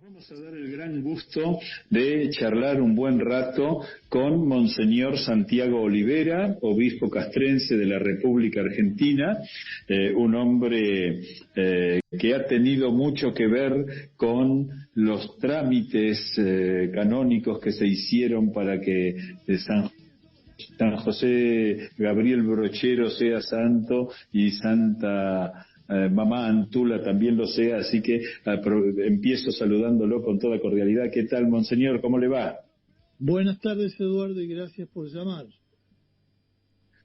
Vamos a dar el gran gusto de charlar un buen rato con Monseñor Santiago Olivera, obispo castrense de la República Argentina, un hombre que ha tenido mucho que ver con los trámites canónicos que se hicieron para que San José Gabriel Brochero sea santo y Santa Mamá Antula también lo sea, así que empiezo saludándolo con toda cordialidad. ¿Qué tal, Monseñor? ¿Cómo le va? Buenas tardes, Eduardo, y gracias por llamar.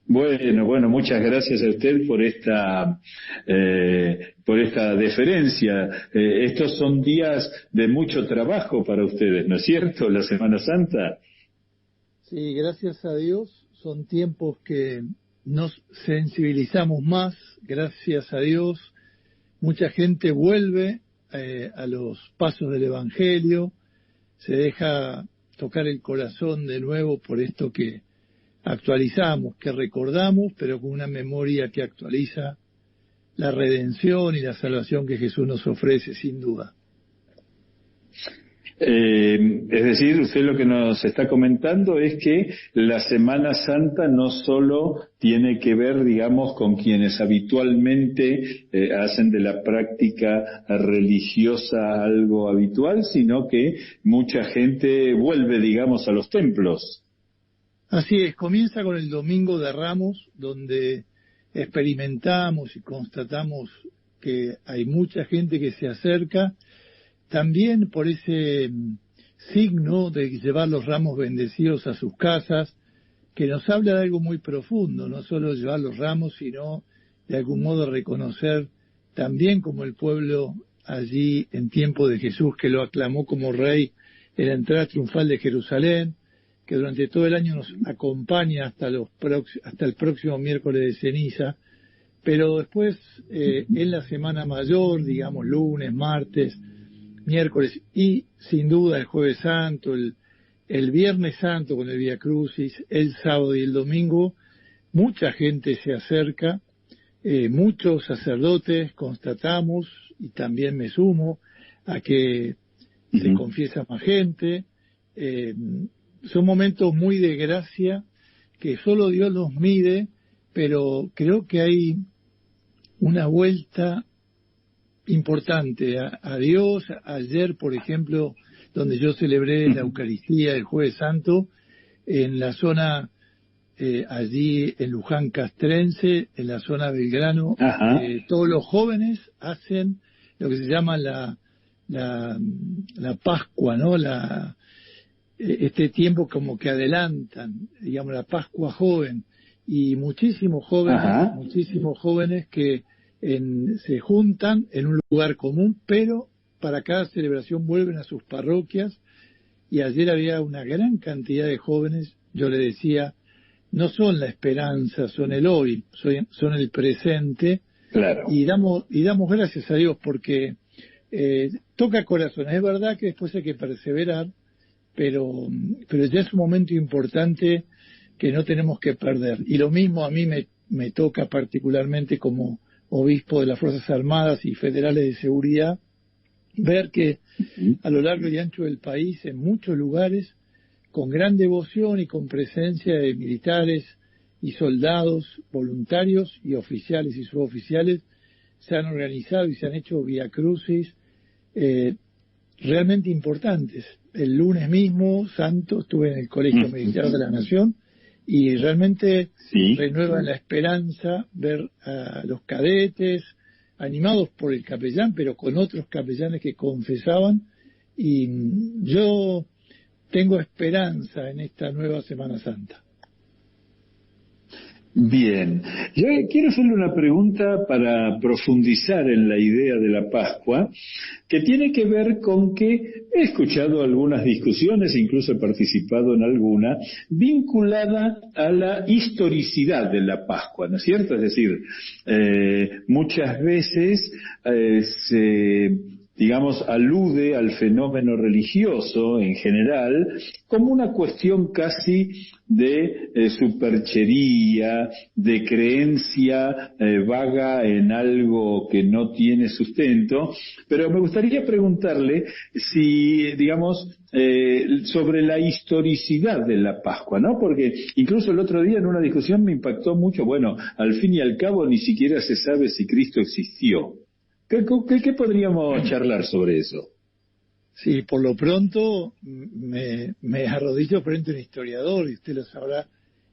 Bueno, muchas gracias a usted por esta deferencia. Estos son días de mucho trabajo para ustedes, ¿no es cierto? La Semana Santa. Sí, gracias a Dios, son tiempos que nos sensibilizamos más, gracias a Dios. Mucha gente vuelve a los pasos del Evangelio, se deja tocar el corazón de nuevo por esto que actualizamos, que recordamos, pero con una memoria que actualiza la redención y la salvación que Jesús nos ofrece, sin duda. Es decir, usted lo que nos está comentando es que la Semana Santa no solo tiene que ver, digamos, con quienes habitualmente hacen de la práctica religiosa algo habitual, sino que mucha gente vuelve, digamos, a los templos. Así es, comienza con el Domingo de Ramos, donde experimentamos y constatamos que hay mucha gente que se acerca, también por ese signo de llevar los ramos bendecidos a sus casas, que nos habla de algo muy profundo, no solo llevar los ramos, sino de algún modo reconocer también como el pueblo allí en tiempo de Jesús, que lo aclamó como rey en la entrada triunfal de Jerusalén, que durante todo el año nos acompaña hasta el próximo miércoles de ceniza, pero después en la Semana Mayor, digamos lunes, martes, miércoles y sin duda el Jueves Santo, el Viernes Santo con el Vía Crucis, el sábado y el domingo, mucha gente se acerca, muchos sacerdotes constatamos, y también me sumo, a que se confiesa más gente. Son momentos muy de gracia que solo Dios los mide, pero creo que hay una vuelta importante a Dios. Ayer, por ejemplo, donde yo celebré la Eucaristía el Jueves Santo, en la zona allí en Luján castrense, en la zona Belgrano, todos los jóvenes hacen lo que se llama la Pascua, ¿no? Este tiempo como que adelantan, digamos, la Pascua joven, y muchísimos jóvenes que se juntan en un lugar común, pero para cada celebración vuelven a sus parroquias, y ayer había una gran cantidad de jóvenes. Yo le decía, no son la esperanza, son el hoy, son el presente, claro. y damos gracias a Dios porque toca corazones. Es verdad que después hay que perseverar, pero ya es un momento importante que no tenemos que perder. Y lo mismo a mí me toca particularmente como obispo de las Fuerzas Armadas y Federales de Seguridad, ver que a lo largo y ancho del país, en muchos lugares, con gran devoción y con presencia de militares y soldados, voluntarios y oficiales y suboficiales, se han organizado y se han hecho vía crucis realmente importantes. El lunes mismo, santo, estuve en el Colegio Militar de la Nación, y realmente renueva la esperanza ver a los cadetes animados por el capellán, pero con otros capellanes que confesaban, y yo tengo esperanza en esta nueva Semana Santa. Bien, yo quiero hacerle una pregunta para profundizar en la idea de la Pascua, que tiene que ver con que he escuchado algunas discusiones, incluso he participado en alguna, vinculada a la historicidad de la Pascua, ¿no es cierto? Es decir, muchas veces se digamos, alude al fenómeno religioso en general como una cuestión casi de superchería, de creencia vaga en algo que no tiene sustento, pero me gustaría preguntarle si, digamos, sobre la historicidad de la Pascua, ¿no? Porque incluso el otro día en una discusión me impactó mucho, bueno, al fin y al cabo ni siquiera se sabe si Cristo existió. ¿Qué podríamos charlar sobre eso? Sí, por lo pronto me arrodillo frente a un historiador y usted lo sabrá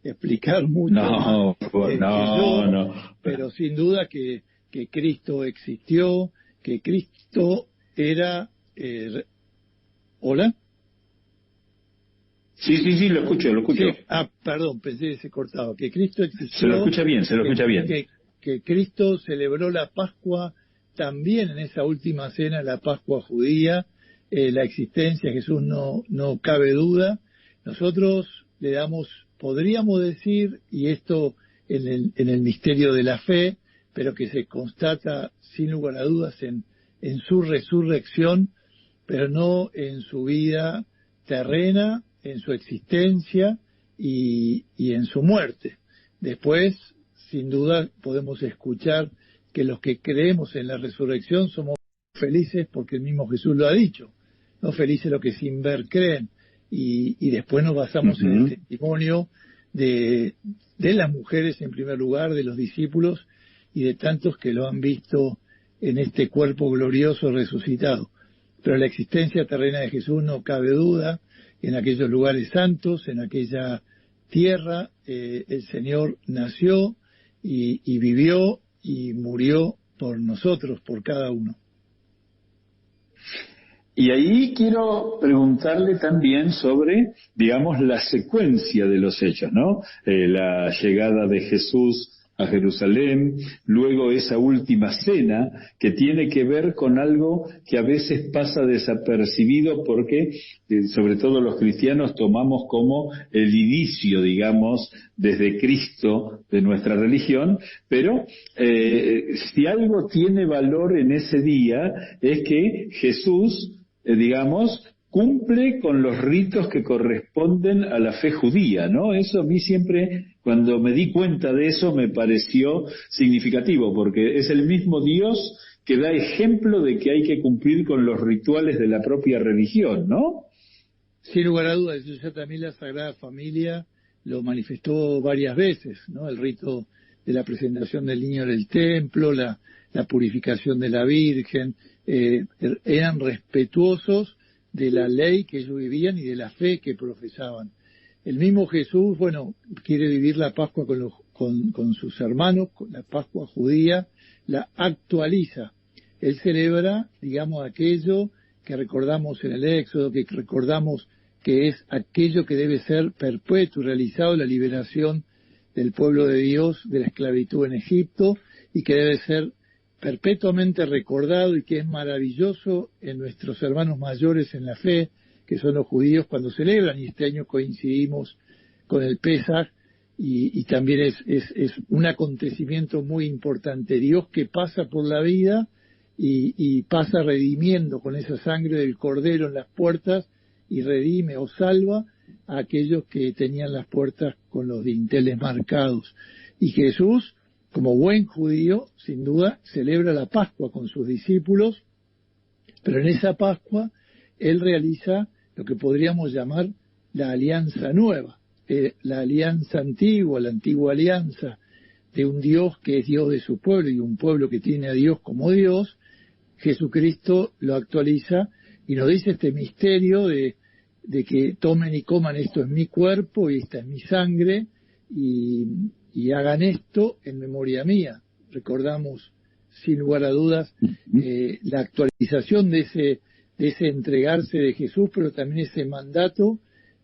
explicar mucho más que yo, no. pero sin duda que Cristo existió, que Cristo era... ¿Hola? Sí, lo escucho. Sí. Perdón, pensé que se cortaba. Que Cristo existió... Se lo escucha bien. Que Cristo celebró la Pascua también en esa última cena, la Pascua judía. La existencia de Jesús no cabe duda. Nosotros le damos, podríamos decir, y esto en el misterio de la fe, pero que se constata sin lugar a dudas en su resurrección, pero no en su vida terrena, en su existencia y en su muerte. Después, sin duda, podemos escuchar que los que creemos en la resurrección somos felices porque el mismo Jesús lo ha dicho. No felices los que sin ver creen. Y después nos basamos en el testimonio de las mujeres en primer lugar, de los discípulos y de tantos que lo han visto en este cuerpo glorioso resucitado. Pero la existencia terrena de Jesús no cabe duda. En aquellos lugares santos, en aquella tierra, el Señor nació y vivió y murió por nosotros, por cada uno. Y ahí quiero preguntarle también sobre, digamos, la secuencia de los hechos, ¿no? La llegada de Jesús a Jerusalén, luego esa última cena que tiene que ver con algo que a veces pasa desapercibido porque, sobre todo los cristianos, tomamos como el inicio, digamos, desde Cristo de nuestra religión, pero si algo tiene valor en ese día es que Jesús, digamos, cumple con los ritos que corresponden a la fe judía, ¿no? Eso a mí siempre, cuando me di cuenta de eso, me pareció significativo, porque es el mismo Dios que da ejemplo de que hay que cumplir con los rituales de la propia religión, ¿no? Sin lugar a dudas, eso ya también la Sagrada Familia lo manifestó varias veces, ¿no? El rito de la presentación del niño en el templo, la purificación de la Virgen, eran respetuosos de la ley que ellos vivían y de la fe que profesaban. El mismo Jesús, quiere vivir la Pascua con sus hermanos, con la Pascua judía, la actualiza. Él celebra, digamos, aquello que recordamos en el Éxodo, que recordamos que es aquello que debe ser perpetuo y realizado, la liberación del pueblo de Dios de la esclavitud en Egipto, y que debe ser perpetuamente recordado y que es maravilloso en nuestros hermanos mayores en la fe, que son los judíos, cuando celebran, y este año coincidimos con el Pesaj, y también es un acontecimiento muy importante. Dios que pasa por la vida y pasa redimiendo con esa sangre del Cordero en las puertas, y redime o salva a aquellos que tenían las puertas con los dinteles marcados. Y Jesús, como buen judío, sin duda, celebra la Pascua con sus discípulos, pero en esa Pascua él realiza lo que podríamos llamar la alianza nueva, la alianza antigua, la antigua alianza de un Dios que es Dios de su pueblo y un pueblo que tiene a Dios como Dios. Jesucristo lo actualiza y nos dice este misterio de que tomen y coman, esto es mi cuerpo y esta es mi sangre, y hagan esto en memoria mía. Recordamos sin lugar a dudas la actualización de ese entregarse de Jesús, pero también ese mandato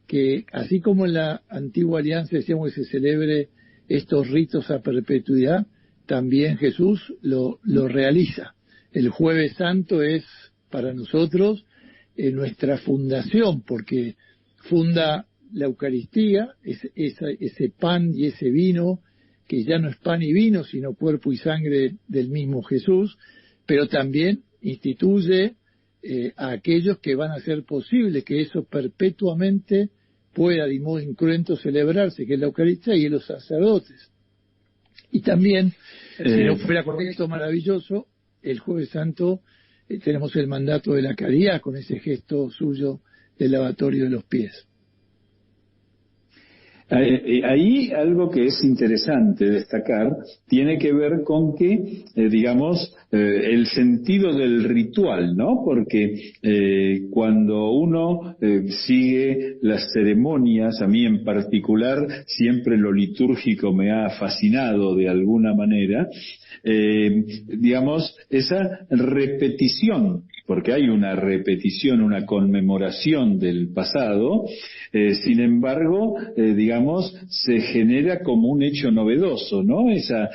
que, así como en la antigua alianza decíamos que se celebre estos ritos a perpetuidad, también Jesús lo realiza. El Jueves Santo es para nosotros nuestra fundación, porque funda la Eucaristía, ese pan y ese vino, que ya no es pan y vino, sino cuerpo y sangre del mismo Jesús, pero también instituye a aquellos que van a hacer posible que eso perpetuamente pueda de modo incruento celebrarse, que es la Eucaristía, y los sacerdotes. Y también, si no fuera correcto, maravilloso, el Jueves Santo tenemos el mandato de la caridad con ese gesto suyo del lavatorio de los pies. Ahí algo que es interesante destacar tiene que ver con que, el sentido del ritual, ¿no? Porque cuando uno sigue las ceremonias, a mí en particular, siempre lo litúrgico me ha fascinado de alguna manera, esa repetición, porque hay una repetición, una conmemoración del pasado, sin embargo, se genera como un hecho novedoso, ¿no? Esa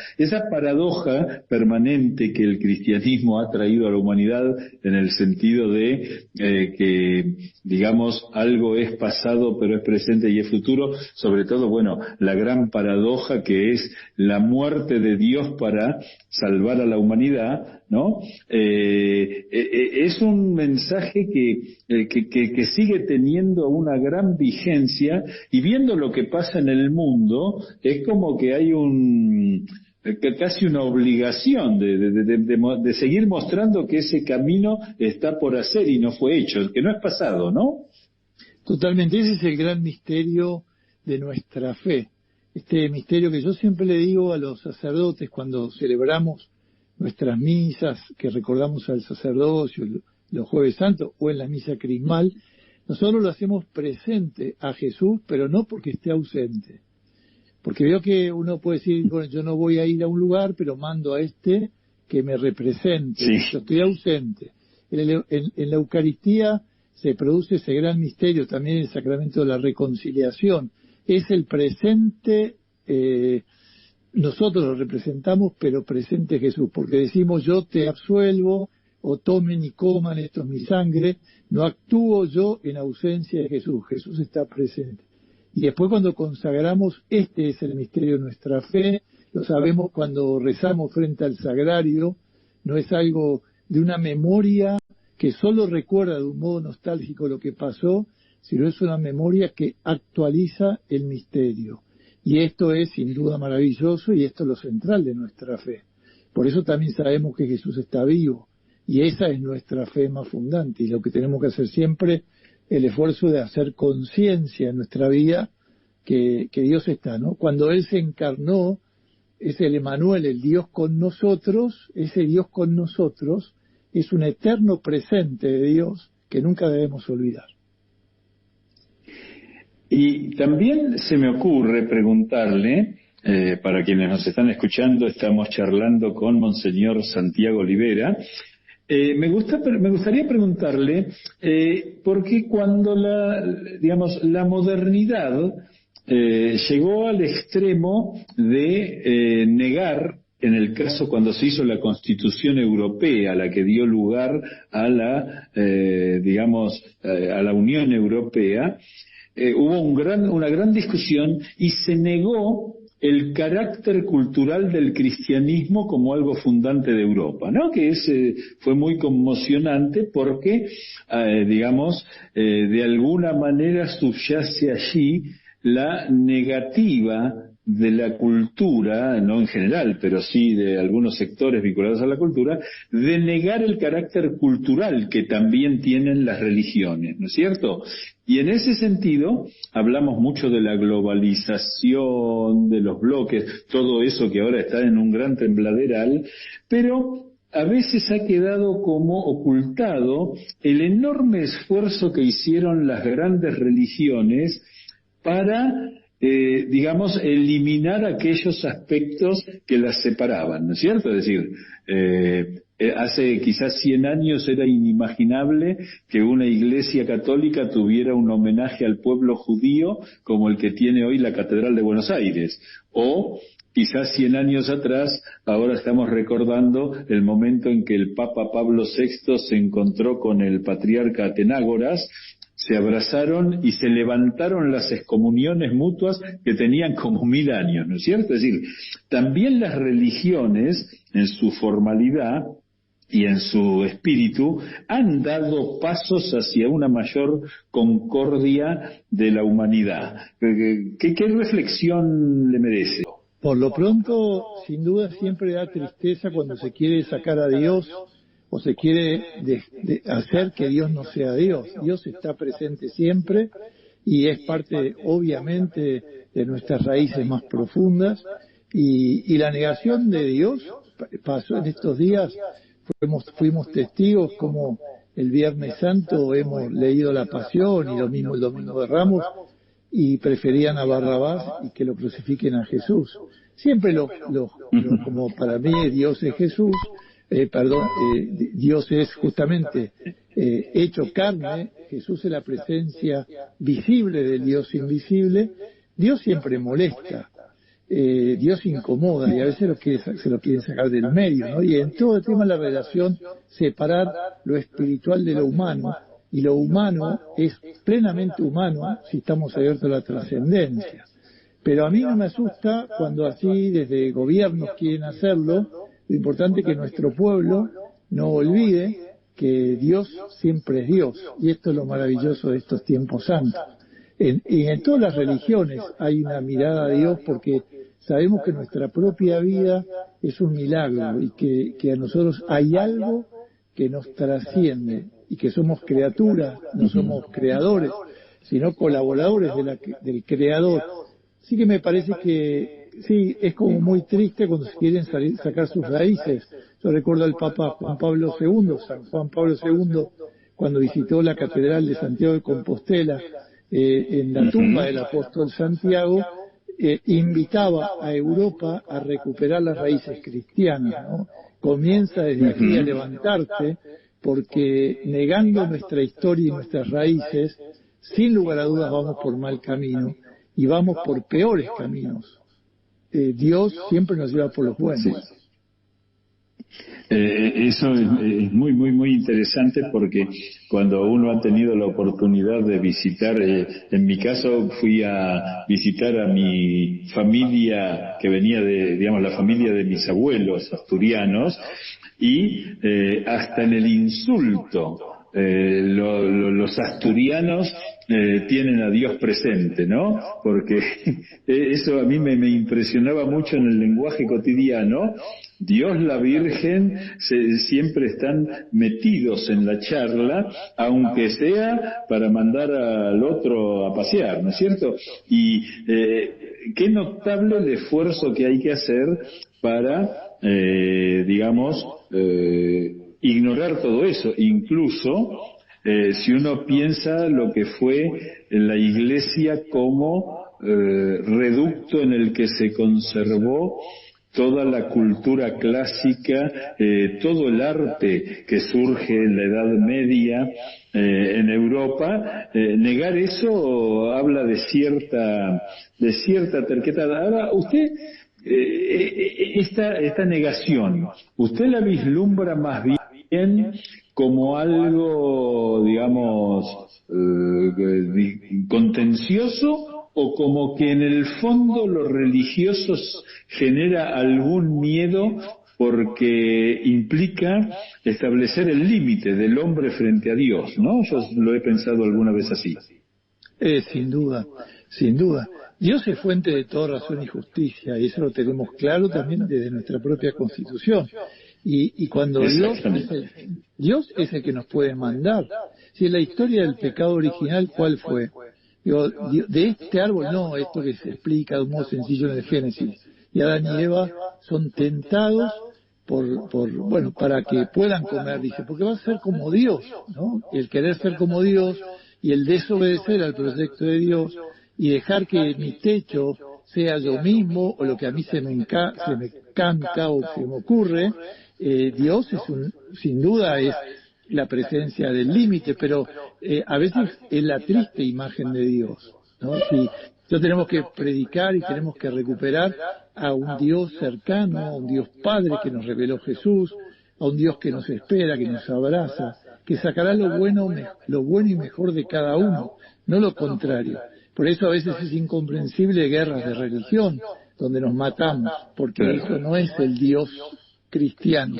paradoja permanente que el cristianismo ha traído a la humanidad en el sentido de que, algo es pasado pero es presente y es futuro, sobre todo, la gran paradoja que es la muerte de Dios para salvar a la humanidad, ¿no? Es un mensaje que sigue teniendo una gran vigencia, y viendo lo que pasa en el mundo, es como que hay casi una obligación de seguir mostrando que ese camino está por hacer y no fue hecho, que no es pasado, ¿no? Totalmente, ese es el gran misterio de nuestra fe. Este misterio que yo siempre le digo a los sacerdotes cuando celebramos nuestras misas, que recordamos al sacerdocio, los Jueves Santos, o en la misa crismal, nosotros lo hacemos presente a Jesús, pero no porque esté ausente. Porque veo que uno puede decir, yo no voy a ir a un lugar, pero mando a este que me represente. Sí. Yo estoy ausente. En la Eucaristía se produce ese gran misterio, también el sacramento de la reconciliación. Es el presente, nosotros lo representamos, pero presente Jesús, porque decimos yo te absuelvo, o tomen y coman, esto es mi sangre, no actúo yo en ausencia de Jesús, Jesús está presente. Y después cuando consagramos, este es el misterio de nuestra fe, lo sabemos cuando rezamos frente al sagrario, no es algo de una memoria que solo recuerda de un modo nostálgico lo que pasó, sino es una memoria que actualiza el misterio. Y esto es sin duda maravilloso, y esto es lo central de nuestra fe. Por eso también sabemos que Jesús está vivo, y esa es nuestra fe más fundante, y lo que tenemos que hacer siempre, el esfuerzo de hacer conciencia en nuestra vida que Dios está, ¿no? Cuando Él se encarnó, es el Emmanuel, el Dios con nosotros, ese Dios con nosotros es un eterno presente de Dios que nunca debemos olvidar. Y también se me ocurre preguntarle, para quienes nos están escuchando, estamos charlando con Monseñor Santiago Olivera. Me gustaría preguntarle, porque cuando la modernidad llegó al extremo de negar, en el caso cuando se hizo la Constitución Europea, la que dio lugar a la Unión Europea, hubo una gran discusión y se negó el carácter cultural del cristianismo como algo fundante de Europa, ¿no? Que fue muy conmocionante porque, de alguna manera subyace allí la negativa de la cultura, no en general, pero sí de algunos sectores vinculados a la cultura, de negar el carácter cultural que también tienen las religiones, ¿no es cierto? Y en ese sentido, hablamos mucho de la globalización, de los bloques, todo eso que ahora está en un gran tembladeral, pero a veces ha quedado como ocultado el enorme esfuerzo que hicieron las grandes religiones para eliminar aquellos aspectos que las separaban, ¿no es cierto? Es decir, hace quizás 100 años era inimaginable que una iglesia católica tuviera un homenaje al pueblo judío como el que tiene hoy la Catedral de Buenos Aires, o quizás 100 años atrás, ahora estamos recordando el momento en que el Papa Pablo VI se encontró con el patriarca Atenágoras, se abrazaron y se levantaron las excomuniones mutuas que tenían como 1000 años, ¿no es cierto? Es decir, también las religiones, en su formalidad, y en su espíritu han dado pasos hacia una mayor concordia de la humanidad. ¿Qué reflexión le merece? Por lo pronto, sin duda, siempre da tristeza cuando se quiere sacar a Dios o se quiere hacer que Dios no sea Dios. Dios está presente siempre y es parte, obviamente, de nuestras raíces más profundas. Y la negación de Dios pasó en estos días. Fuimos testigos como el Viernes Santo hemos leído la Pasión y lo mismo el Domingo de Ramos, y preferían a Barrabás y que lo crucifiquen a Jesús. Siempre como para mí Dios es Jesús, Dios es justamente hecho carne, Jesús es la presencia visible del Dios invisible. Dios siempre molesta, Dios incomoda y a veces se lo quieren sacar del medio, ¿no? Y en todo el tema de la relación, separar lo espiritual de lo humano, y lo humano es plenamente humano si estamos abiertos a la trascendencia. Pero a mí no me asusta cuando así desde gobiernos quieren hacerlo. Lo importante es que nuestro pueblo no olvide que Dios siempre es Dios, y esto es lo maravilloso de estos tiempos santos. En todas las religiones hay una mirada a Dios, porque sabemos que nuestra propia vida es un milagro y que a nosotros hay algo que nos trasciende y que somos criaturas, no somos creadores, sino colaboradores del Creador. Así que me parece que sí, es como muy triste cuando se quieren sacar sus raíces. Yo recuerdo al Papa Juan Pablo II, San Juan Pablo II, cuando visitó la Catedral de Santiago de Compostela, en la tumba del apóstol Santiago, invitaba a Europa a recuperar las raíces cristianas, ¿no? Comienza desde aquí a levantarse, porque negando nuestra historia y nuestras raíces, sin lugar a dudas vamos por mal camino y vamos por peores caminos. Dios siempre nos lleva por los buenos. Sí. Eso es muy, muy, muy interesante, porque cuando uno ha tenido la oportunidad de visitar, en mi caso fui a visitar a mi familia que venía la familia de mis abuelos asturianos, y hasta en el insulto los asturianos tienen a Dios presente, ¿no? Porque eso a mí me impresionaba mucho en el lenguaje cotidiano. Dios, la Virgen, siempre están metidos en la charla, aunque sea para mandar al otro a pasear, ¿no es cierto? Y qué notable el esfuerzo que hay que hacer para, ignorar todo eso. Incluso, si uno piensa lo que fue la Iglesia como reducto en el que se conservó toda la cultura clásica, todo el arte que surge en la Edad Media en Europa, negar eso habla de cierta terquedad. Ahora, usted, esta negación, ¿usted la vislumbra más bien como algo, contencioso, o como que en el fondo los religiosos genera algún miedo porque implica establecer el límite del hombre frente a Dios, ¿no? Yo lo he pensado alguna vez así. Sin duda, sin duda. Dios es fuente de toda razón y justicia, y eso lo tenemos claro también desde nuestra propia Constitución. Y cuando Dios es el que nos puede mandar. Si en la historia del pecado original, ¿cuál fue? De este árbol no, esto que se explica de un modo sencillo en el Génesis. Y Adán y Eva son tentados para que puedan comer, dice, porque va a ser como Dios, ¿no? El querer ser como Dios y el desobedecer al proyecto de Dios y dejar que mi techo sea yo mismo o lo que a mí se me canta o se me ocurre. Dios sin duda es la presencia del límite, pero a veces es la triste imagen de Dios, ¿no? Si tenemos que predicar y tenemos que recuperar a un Dios cercano, a un Dios Padre que nos reveló Jesús, a un Dios que nos espera, que nos abraza, que sacará lo bueno y mejor de cada uno, no lo contrario. Por eso a veces es incomprensible guerras de religión, donde nos matamos, porque eso no es el Dios cristiano.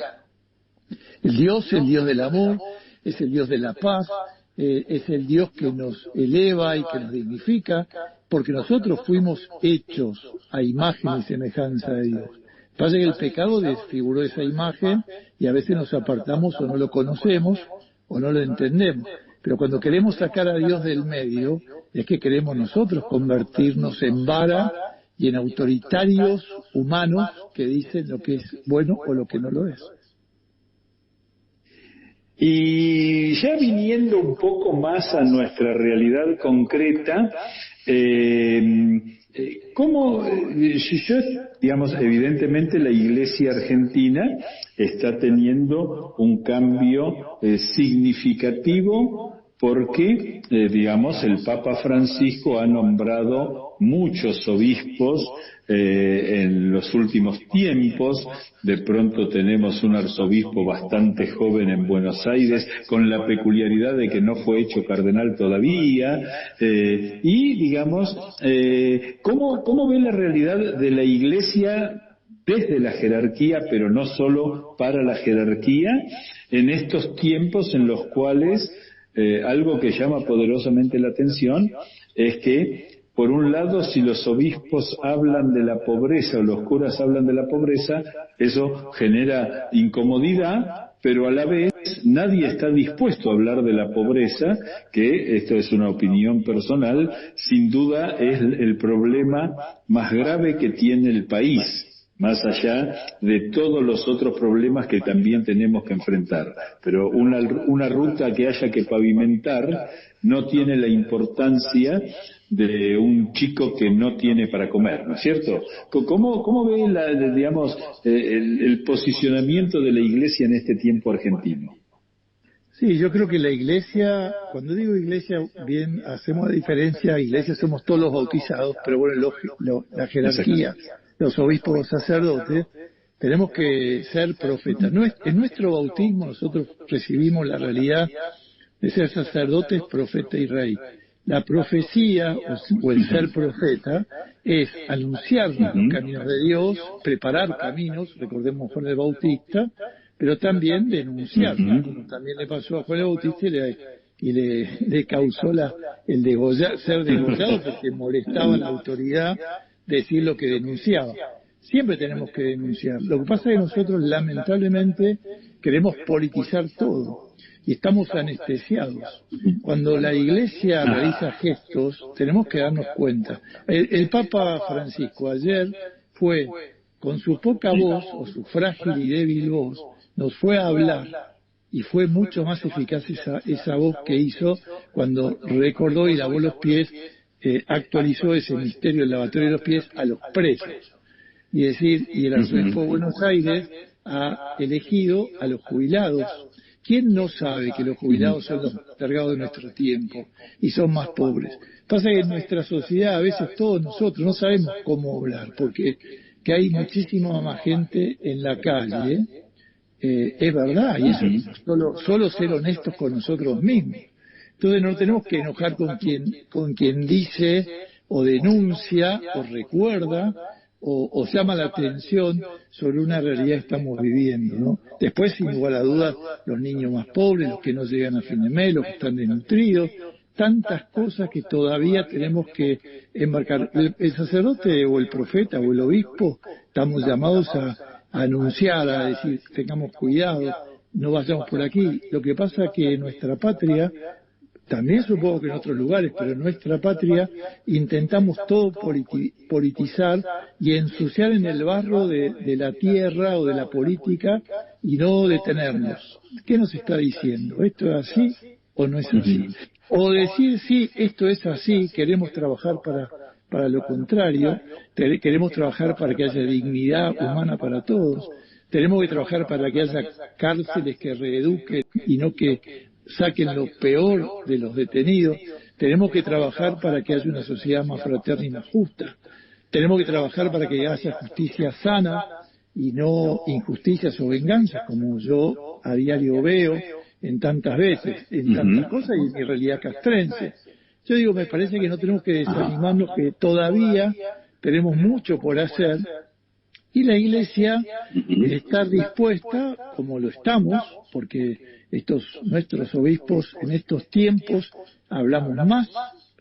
El Dios es el Dios del amor, es el Dios de la paz, es el Dios que nos eleva y que nos dignifica, porque nosotros fuimos hechos a imagen y semejanza de Dios. Pasa que el pecado desfiguró esa imagen y a veces nos apartamos o no lo conocemos o no lo entendemos. Pero cuando queremos sacar a Dios del medio, es que queremos nosotros convertirnos en vara y en autoritarios humanos que dicen lo que es bueno o lo que no lo es. Y ya viniendo un poco más a nuestra realidad concreta, ¿cómo, digamos, evidentemente la Iglesia Argentina está teniendo un cambio significativo porque, digamos, el Papa Francisco ha nombrado muchos obispos en los últimos tiempos. De pronto tenemos un arzobispo bastante joven en Buenos Aires, con la peculiaridad de que no fue hecho cardenal todavía, y digamos, ¿cómo ve la realidad de la Iglesia desde la jerarquía, pero no solo para la jerarquía, en estos tiempos en los cuales algo que llama poderosamente la atención es que, por un lado, si los obispos hablan de la pobreza o los curas hablan de la pobreza, eso genera incomodidad, pero a la vez nadie está dispuesto a hablar de la pobreza, que, esto es una opinión personal, sin duda es el problema más grave que tiene el país, más allá de todos los otros problemas que también tenemos que enfrentar. Pero una ruta que haya que pavimentar no tiene la importancia de un chico que no tiene para comer, ¿no es cierto? ¿Cómo ve el posicionamiento de la Iglesia en este tiempo argentino? Sí, yo creo que la Iglesia, cuando digo Iglesia, bien, hacemos la diferencia, Iglesia somos todos los bautizados, pero bueno, la jerarquía, los obispos, los sacerdotes, tenemos que ser profetas. En nuestro bautismo nosotros recibimos la realidad de ser sacerdotes, profeta y rey. La profecía o el ser profeta es anunciar los caminos de Dios, preparar caminos, recordemos Juan el Bautista, pero también denunciar, como también le pasó a Juan el Bautista y le causó el ser degollado porque molestaba a la autoridad decir lo que denunciaba. Siempre tenemos que denunciar. Lo que pasa es que nosotros lamentablemente queremos politizar todo y estamos anestesiados. Cuando la Iglesia realiza gestos, tenemos que darnos cuenta. El Papa Francisco ayer fue, con su poca voz, o su frágil y débil voz, nos fue a hablar, y fue mucho más eficaz esa voz que hizo cuando recordó y lavó los pies, actualizó ese misterio del lavatorio de los pies a los presos. Y el arzobispo de Buenos Aires ha elegido a los jubilados. ¿Quién no sabe que los jubilados son los postergados de nuestro tiempo y son más pobres? Pasa que en nuestra sociedad a veces todos nosotros no sabemos cómo hablar, porque que hay muchísima más gente en la calle, es verdad, y eso solo ser honestos con nosotros mismos. Entonces no tenemos que enojar con quien dice o denuncia o recuerda o llama la atención sobre una realidad que estamos viviendo, ¿no? Después, sin igual a dudas, los niños más pobres, los que no llegan a fin de mes, los que están desnutridos, tantas cosas que todavía tenemos que embarcar. El sacerdote o el profeta o el obispo estamos llamados a anunciar, a decir, tengamos cuidado, no vayamos por aquí. Lo que pasa es que en nuestra patria, también supongo que en otros lugares, pero en nuestra patria intentamos todo politizar y ensuciar en el barro de la tierra o de la política y no detenernos. ¿Qué nos está diciendo? ¿Esto es así o no es así? O decir, sí, esto es así, queremos trabajar para lo contrario, queremos trabajar para que haya dignidad humana para todos, tenemos que trabajar para que haya cárceles que reeduquen y no que saquen lo peor de los detenidos, tenemos que trabajar para que haya una sociedad más fraterna y más justa, tenemos que trabajar para que haya justicia sana y no injusticias o venganzas, como yo a diario veo en tantas veces, en tantas cosas y en mi realidad castrense. Yo digo, me parece que no tenemos que desanimarnos, que todavía tenemos mucho por hacer Y la Iglesia está dispuesta, como lo estamos, porque nuestros obispos en estos tiempos hablamos más,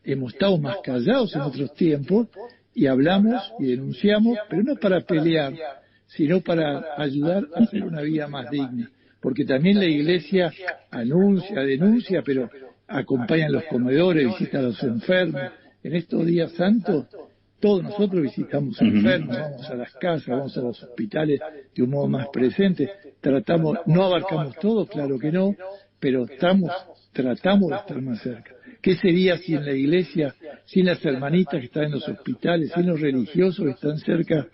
hemos estado más callados en otros tiempos, y hablamos y denunciamos, pero no para pelear, sino para ayudar a hacer una vida más digna. Porque también la Iglesia denuncia, pero acompaña en los comedores, visita a los enfermos. En estos días santos, todos nosotros visitamos enfermos, vamos a las casas, vamos a los hospitales de un modo más presente. No abarcamos todo, claro que no, pero tratamos de estar más cerca. ¿Qué sería sin la Iglesia, sin las hermanitas que están en los hospitales, sin los religiosos que están cerca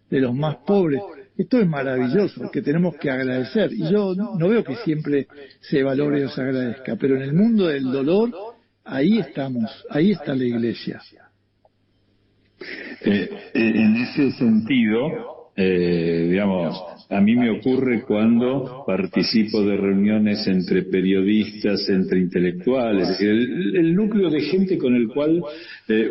de los más pobres? Esto es maravilloso, que tenemos que agradecer. Y yo no veo que siempre se valore o se agradezca, pero en el mundo del dolor, ahí estamos, ahí está la Iglesia. En ese sentido, digamos, a mí me ocurre cuando participo de reuniones entre periodistas, entre intelectuales, el núcleo de gente con el cual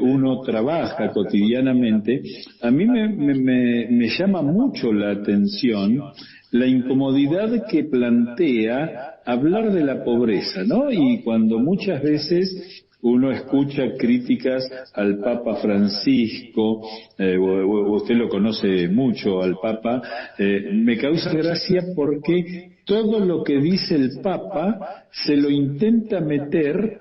uno trabaja cotidianamente. A mí me llama mucho la atención la incomodidad que plantea hablar de la pobreza, ¿no? Y cuando muchas veces uno escucha críticas al Papa Francisco, usted lo conoce mucho al Papa, me causa gracia porque todo lo que dice el Papa se lo intenta meter,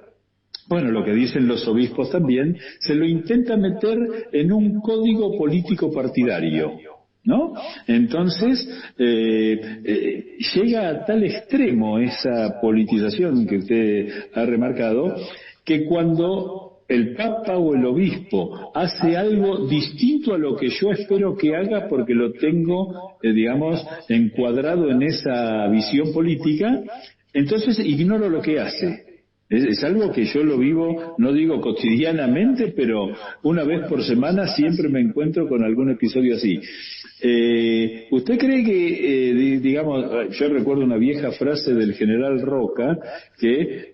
bueno, lo que dicen los obispos también, se lo intenta meter en un código político partidario, ¿no? Entonces, llega a tal extremo esa politización que usted ha remarcado, que cuando el Papa o el Obispo hace algo distinto a lo que yo espero que haga porque lo tengo, digamos, encuadrado en esa visión política, entonces ignoro lo que hace. Es algo que yo lo vivo, no digo cotidianamente, pero una vez por semana siempre me encuentro con algún episodio así. ¿Usted cree que, digamos, yo recuerdo una vieja frase del general Roca que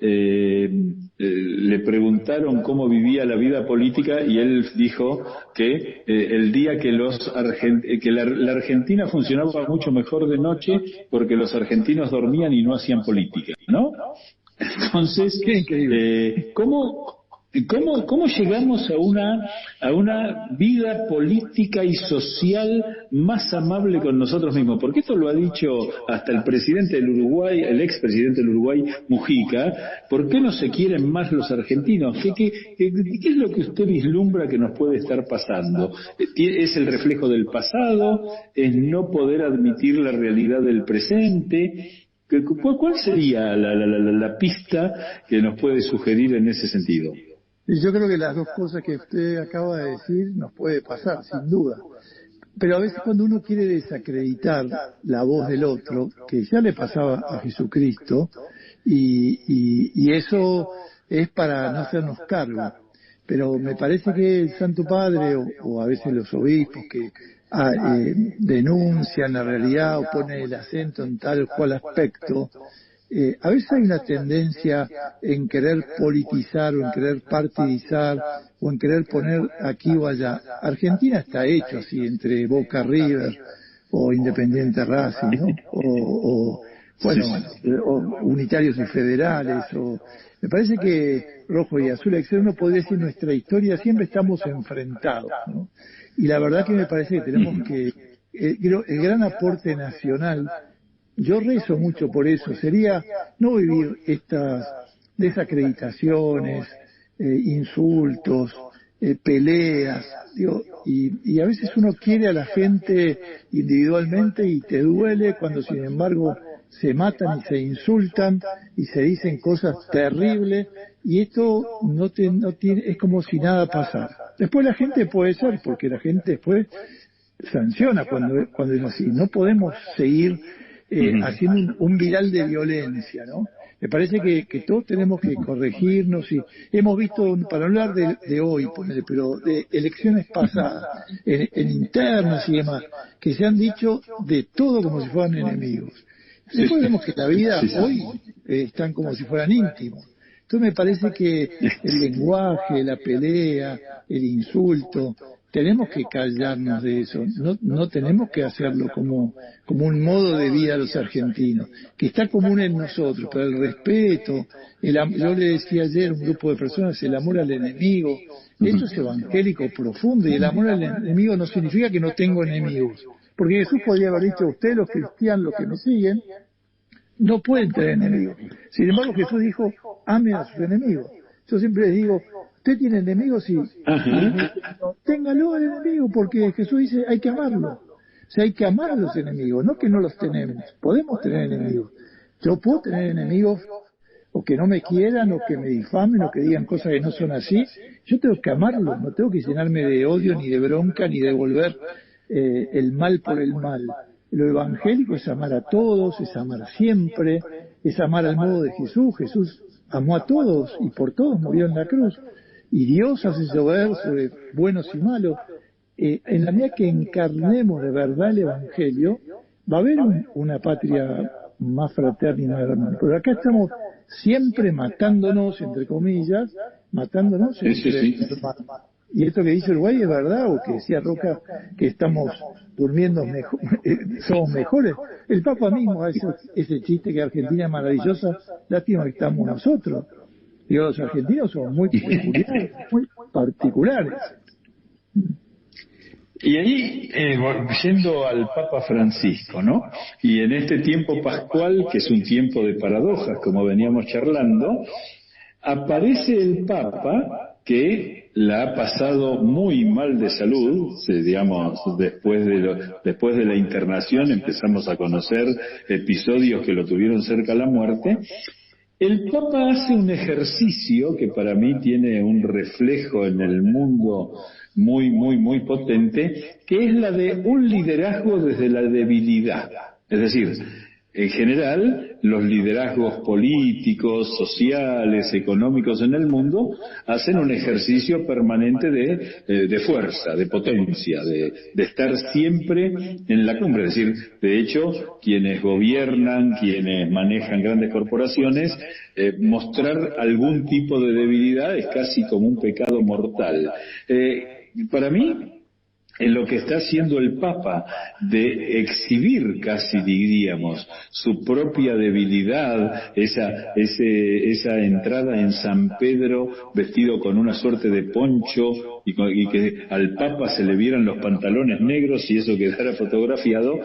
le preguntaron cómo vivía la vida política y él dijo que el día que la Argentina funcionaba mucho mejor de noche porque los argentinos dormían y no hacían política, ¿no? Entonces, ¿cómo llegamos a una vida política y social más amable con nosotros mismos? Porque esto lo ha dicho hasta el presidente del Uruguay, el expresidente del Uruguay, Mujica. ¿Por qué no se quieren más los argentinos? ¿Qué es lo que usted vislumbra que nos puede estar pasando? ¿Es el reflejo del pasado? ¿Es no poder admitir la realidad del presente? ¿Cuál sería la pista que nos puede sugerir en ese sentido? Yo creo que las dos cosas que usted acaba de decir nos puede pasar, sin duda. Pero a veces cuando uno quiere desacreditar la voz del otro, que ya le pasaba a Jesucristo, y eso es para no hacernos cargo. Pero me parece que el Santo Padre, o a veces los obispos que denuncian la realidad o ponen el acento en tal o cual aspecto, a veces hay una tendencia en querer politizar o en querer partidizar o en querer poner aquí o allá. Argentina está hecho así entre Boca River o Independiente Racing, ¿no? O unitarios y federales, me parece que rojo y azul, uno podría decir nuestra historia siempre estamos enfrentados, ¿no? Y la verdad que me parece que tenemos que, el gran aporte nacional, yo rezo mucho por eso, sería no vivir estas desacreditaciones, insultos, peleas, y a veces uno quiere a la gente individualmente y te duele cuando sin embargo se matan y se insultan y se dicen cosas terribles, y esto no tiene, es como si nada pasara. Después la gente puede ser, porque la gente después sanciona cuando es así. No podemos seguir haciendo un viral de violencia, ¿no? Me parece que todos tenemos que corregirnos, y hemos visto, para hablar de hoy, pero de elecciones pasadas, en internas y demás, que se han dicho de todo como si fueran enemigos. Después vemos que la vida hoy están como si fueran íntimos. Entonces me parece que el lenguaje, la pelea, el insulto, tenemos que callarnos de eso, no tenemos que hacerlo como un modo de vida a los argentinos, que está común en nosotros, pero el respeto, yo le decía ayer a un grupo de personas, el amor al enemigo, eso es evangélico profundo, y el amor al enemigo no significa que no tengo enemigos, porque Jesús podría haber dicho, ustedes los cristianos, los que me siguen, no pueden tener enemigos. Sin embargo, Jesús dijo, ame a sus enemigos. Yo siempre les digo, usted tiene enemigos y téngalo al enemigo, porque Jesús dice, hay que amarlo. O sea, hay que amar a los enemigos, no que no los tenemos. Podemos tener enemigos. Yo puedo tener enemigos o que no me quieran, o que me difamen, o que digan cosas que no son así. Yo tengo que amarlos, no tengo que llenarme de odio, ni de bronca, ni devolver el mal por el mal. Lo evangélico es amar a todos, es amar siempre, es amar al modo de Jesús. Jesús amó a todos y por todos murió en la cruz. Y Dios hace llover sobre buenos y malos. En la medida que encarnemos de verdad el Evangelio, va a haber una patria más fraterna y más hermana. Pero acá estamos siempre matándonos, entre comillas, matándonos entre hermanos. Y esto que dice Uruguay es verdad, o que decía Roca, que estamos durmiendo mejor, somos mejores. El Papa mismo hace ese chiste que Argentina es maravillosa, lástima que estamos nosotros. Digo, los argentinos somos muy peculiares, muy particulares. Y ahí, yendo al Papa Francisco, ¿no? Y en este tiempo pascual, que es un tiempo de paradojas, como veníamos charlando, aparece el Papa que la ha pasado muy mal de salud, digamos, después de la internación empezamos a conocer episodios que lo tuvieron cerca a la muerte. El Papa hace un ejercicio que para mí tiene un reflejo en el mundo muy, muy, muy potente, que es la de un liderazgo desde la debilidad. Es decir, en general, los liderazgos políticos, sociales, económicos en el mundo hacen un ejercicio permanente de fuerza, de potencia, de estar siempre en la cumbre. Es decir, de hecho, quienes gobiernan, quienes manejan grandes corporaciones, mostrar algún tipo de debilidad es casi como un pecado mortal. Para mí, en lo que está haciendo el Papa, de exhibir casi diríamos su propia debilidad, esa entrada en San Pedro vestido con una suerte de poncho y que al Papa se le vieran los pantalones negros y eso quedara fotografiado,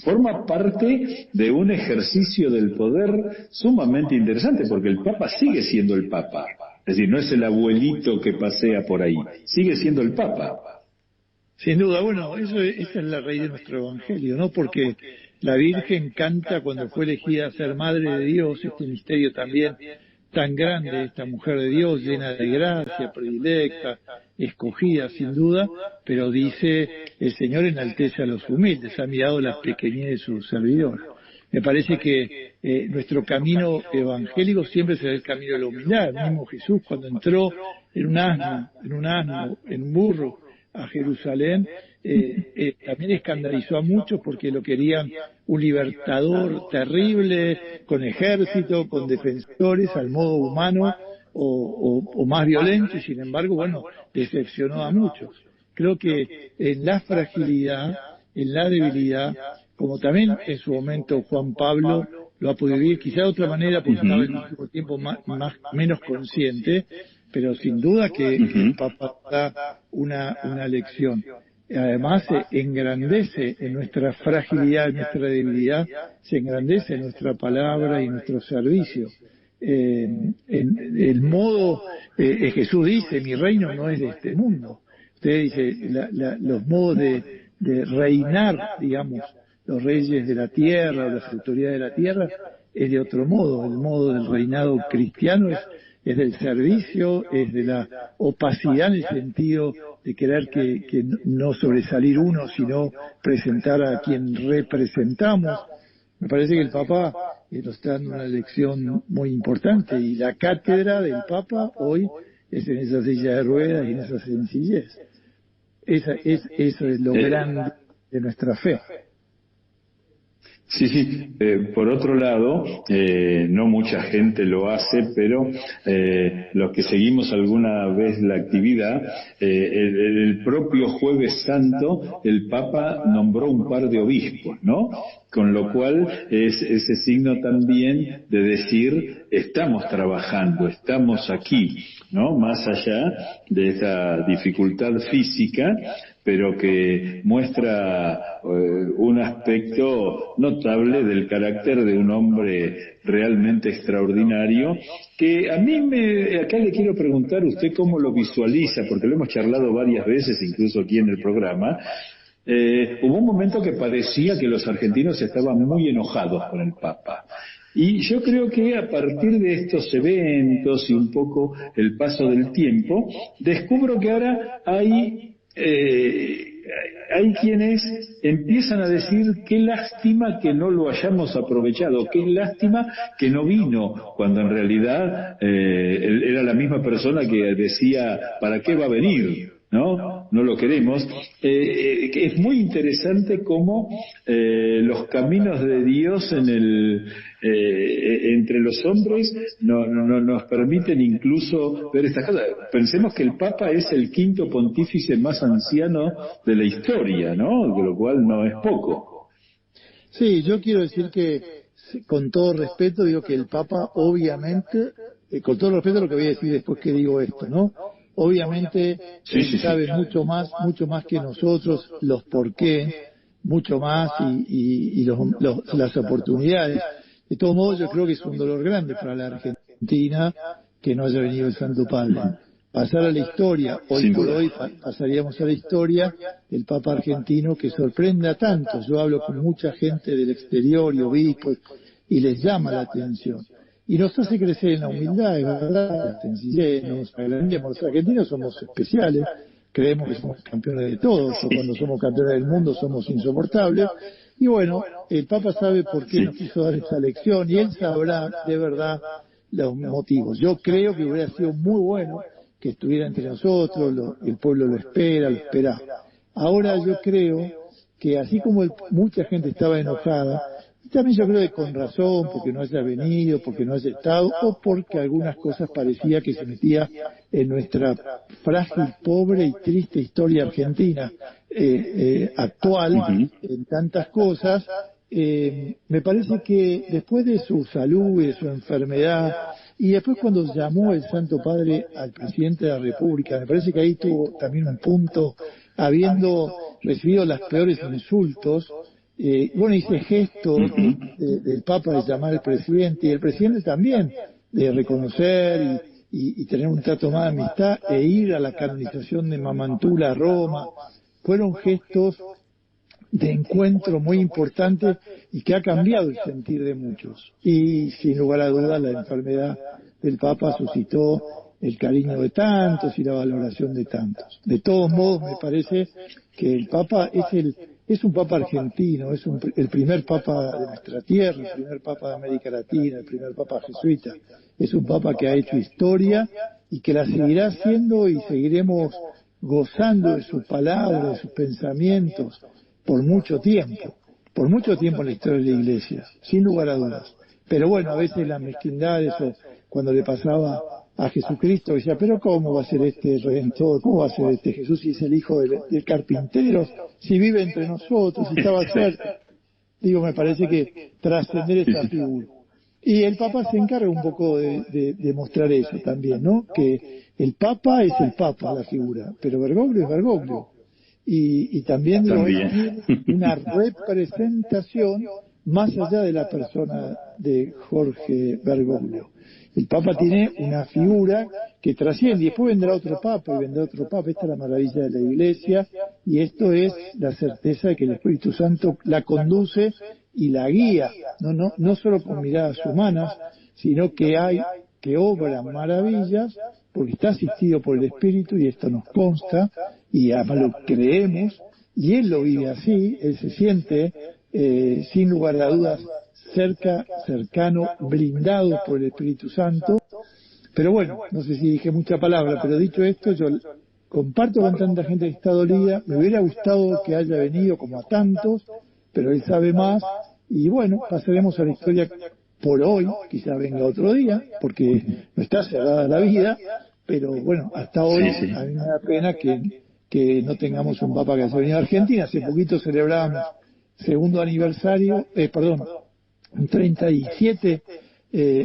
forma parte de un ejercicio del poder sumamente interesante, porque el Papa sigue siendo el Papa. Es decir, no es el abuelito que pasea por ahí, sigue siendo el Papa. Sin duda, bueno, esa es la raíz de nuestro Evangelio, ¿no? Porque la Virgen canta cuando fue elegida a ser Madre de Dios, este misterio también tan grande, esta mujer de Dios, llena de gracia, predilecta, escogida sin duda, pero dice, el Señor enaltece a los humildes, ha mirado las pequeñez de su servidor. Me parece que nuestro camino evangélico siempre será el camino de la humildad. El mismo Jesús cuando entró en un asno, en un burro, a Jerusalén, también escandalizó a muchos porque lo querían un libertador terrible, con ejército, con defensores al modo humano o más violento, y sin embargo, bueno, decepcionó a muchos. Creo que en la fragilidad, en la debilidad, como también en su momento Juan Pablo lo ha podido vivir, quizá de otra manera porque estaba en un último tiempo menos consciente, pero sin duda que el Papa da una lección. Además, se engrandece en nuestra fragilidad, en nuestra debilidad, se engrandece en nuestra palabra y nuestro servicio. En el modo, Jesús dice, mi reino no es de este mundo. Usted dice, los modos de reinar, digamos, los reyes de la tierra, las autoridades de la tierra, es de otro modo. El modo del reinado cristiano es del servicio, es de la opacidad en el sentido de querer que no sobresalir uno, sino presentar a quien representamos. Me parece que el Papa nos está dando una lección muy importante, y la cátedra del Papa hoy es en esa silla de ruedas y en esa sencillez. Eso es lo grande de nuestra fe. Sí, sí. Por otro lado, no mucha gente lo hace, pero los que seguimos alguna vez la actividad, el propio Jueves Santo, el Papa nombró un par de obispos, ¿no? Con lo cual es ese signo también de decir, estamos trabajando, estamos aquí, ¿no? Más allá de esa dificultad física, pero que muestra un aspecto notable del carácter de un hombre realmente extraordinario, que a mí acá le quiero preguntar usted cómo lo visualiza, porque lo hemos charlado varias veces, incluso aquí en el programa. Hubo un momento que parecía que los argentinos estaban muy enojados con el Papa. Y yo creo que a partir de estos eventos y un poco el paso del tiempo, descubro que ahora hay quienes empiezan a decir qué lástima que no lo hayamos aprovechado, qué lástima que no vino, cuando en realidad él era la misma persona que decía, ¿para qué va a venir? ¿No? No lo queremos. Es muy interesante cómo los caminos de Dios entre los hombres nos permiten incluso ver estas cosas. Pensemos que el Papa es el quinto pontífice más anciano de la historia, ¿no? De lo cual no es poco. Sí, yo quiero decir que, con todo respeto, digo que el Papa, obviamente, con todo respeto lo que voy a decir después que digo esto, ¿no? Obviamente, él sabe mucho más que nosotros los por qué, mucho más y las oportunidades. De todos modos, yo creo que es un dolor grande para la Argentina que no haya venido el Santo Padre. Pasar a la historia, hoy por hoy pasaríamos a la historia del Papa argentino que sorprende a tantos. Yo hablo con mucha gente del exterior y obispos y les llama la atención. Y nos hace crecer en la humildad, es verdad, la sencillez, nos agrandamos. Los argentinos somos especiales, creemos que somos campeones de todos, o cuando somos campeones del mundo somos insoportables. Y bueno, el Papa sabe por qué nos quiso dar esa lección y él sabrá de verdad los motivos. Yo creo que hubiera sido muy bueno que estuviera entre nosotros, el pueblo lo espera. Ahora yo creo que así como mucha gente estaba enojada, y también yo creo que con razón, porque no haya venido, porque no haya estado, o porque algunas cosas parecía que se metía en nuestra frágil, pobre y triste historia argentina actual, en tantas cosas. Me parece que después de su salud y de su enfermedad, y después cuando llamó el Santo Padre al presidente de la República, me parece que ahí tuvo también un punto, habiendo recibido los peores insultos, bueno, ese gesto del Papa de llamar al presidente, y el presidente también de reconocer y tener un trato más de amistad, e ir a la canonización de Mamantula a Roma, fueron gestos de encuentro muy importante y que ha cambiado el sentir de muchos. Y sin lugar a dudas la enfermedad del Papa suscitó el cariño de tantos y la valoración de tantos. De todos modos, me parece que el Papa es un Papa argentino, es el primer Papa de nuestra tierra, el primer Papa de América Latina, el primer Papa jesuita. Es un Papa que ha hecho historia y que la seguirá haciendo, y seguiremos gozando de su palabra, de sus pensamientos, por mucho tiempo en la historia de la Iglesia, sin lugar a dudas. Pero bueno, a veces las mezquindades, o cuando le pasaba a Jesucristo, decía, pero ¿cómo va a ser este Redentor? ¿Cómo va a ser este Jesús si es el hijo del carpintero? Si vive entre nosotros, si estaba cerca. Digo, me parece que trascender esa figura. Y el Papa se encarga un poco de mostrar eso también, ¿no? Que el Papa es el Papa, la figura, pero Bergoglio es Bergoglio. Y también lo es una representación más allá de la persona de Jorge Bergoglio. El Papa tiene una figura que trasciende, y después vendrá otro Papa, y vendrá otro Papa. Esta es la maravilla de la Iglesia, y esto es la certeza de que el Espíritu Santo la conduce y la guía, no solo con miradas humanas, sino que obra maravillas, porque está asistido por el Espíritu, y esto nos consta, y además lo creemos, y él lo vive así, él se siente, sin lugar a dudas, cercano, blindado por el Espíritu Santo. Pero bueno, no sé si dije mucha palabra, pero dicho esto, yo comparto con tanta gente que está dolida. Me hubiera gustado que haya venido como a tantos, pero él sabe más, Y bueno, pasaremos a la historia por hoy, quizá venga otro día, porque no está cerrada la vida, pero bueno, hasta hoy Sí, sí. a mí me da pena que no tengamos un papa que haya venido a Argentina. Hace poquito celebrábamos segundo aniversario, un 37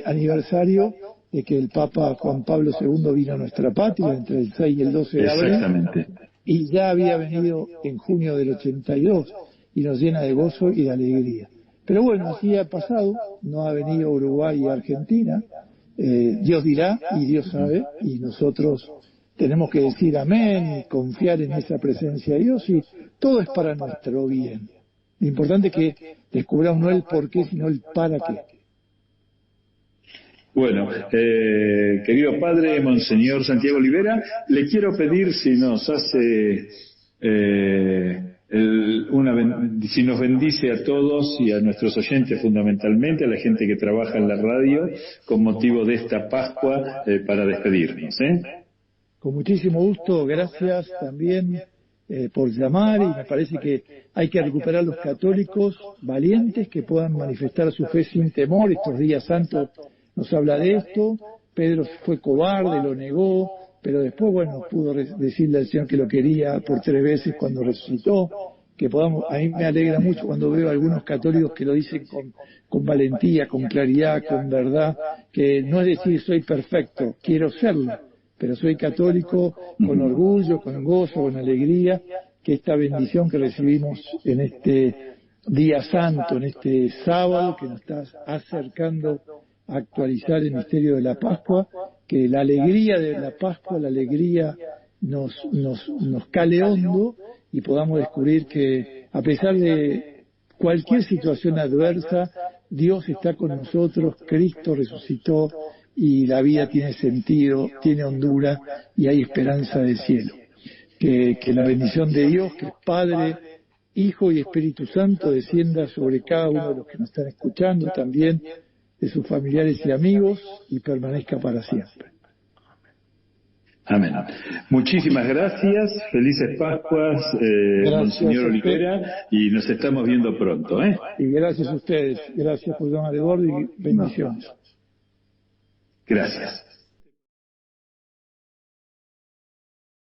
aniversario de que el Papa Juan Pablo II vino a nuestra patria entre el 6 y el 12 de abril, Exactamente. y ya había venido en junio del 82 y nos llena de gozo y de alegría. Pero bueno, así ha pasado, no ha venido Uruguay y Argentina, Dios dirá y Dios sabe, y nosotros tenemos que decir amén, confiar en esa presencia de Dios, y todo es para nuestro bien. Lo importante es que descubramos no el por qué, sino el para qué. Bueno, querido padre Monseñor Santiago Olivera, le quiero pedir si nos hace si nos bendice a todos y a nuestros oyentes fundamentalmente, a la gente que trabaja en la radio, con motivo de esta Pascua, para despedirnos. Con muchísimo gusto, gracias también por llamar, y me parece que hay que recuperar los católicos valientes que puedan manifestar su fe sin temor. Estos días santos nos habla de esto. Pedro fue cobarde, lo negó, pero después, bueno, pudo decirle al Señor que lo quería por 3 veces cuando resucitó. Que podamos, a mí me alegra mucho cuando veo a algunos católicos que lo dicen con valentía, con claridad, con verdad, que no es decir soy perfecto, quiero serlo, pero soy católico con orgullo, con gozo, con alegría, que esta bendición que recibimos en este día santo, en este sábado que nos está acercando a actualizar el misterio de la Pascua, que la alegría de la Pascua, la alegría nos cale hondo y podamos descubrir que a pesar de cualquier situación adversa, Dios está con nosotros, Cristo resucitó y la vida tiene sentido, tiene hondura y hay esperanza del cielo. Que la bendición de Dios, que es Padre, Hijo y Espíritu Santo, descienda sobre cada uno de los que nos están escuchando, también de sus familiares y amigos, y permanezca para siempre. Amén. Muchísimas gracias, felices Pascuas, Monseñor Olivera, y nos estamos viendo pronto. Y gracias a ustedes, gracias por llamar, Eduardo, y bendiciones. Gracias.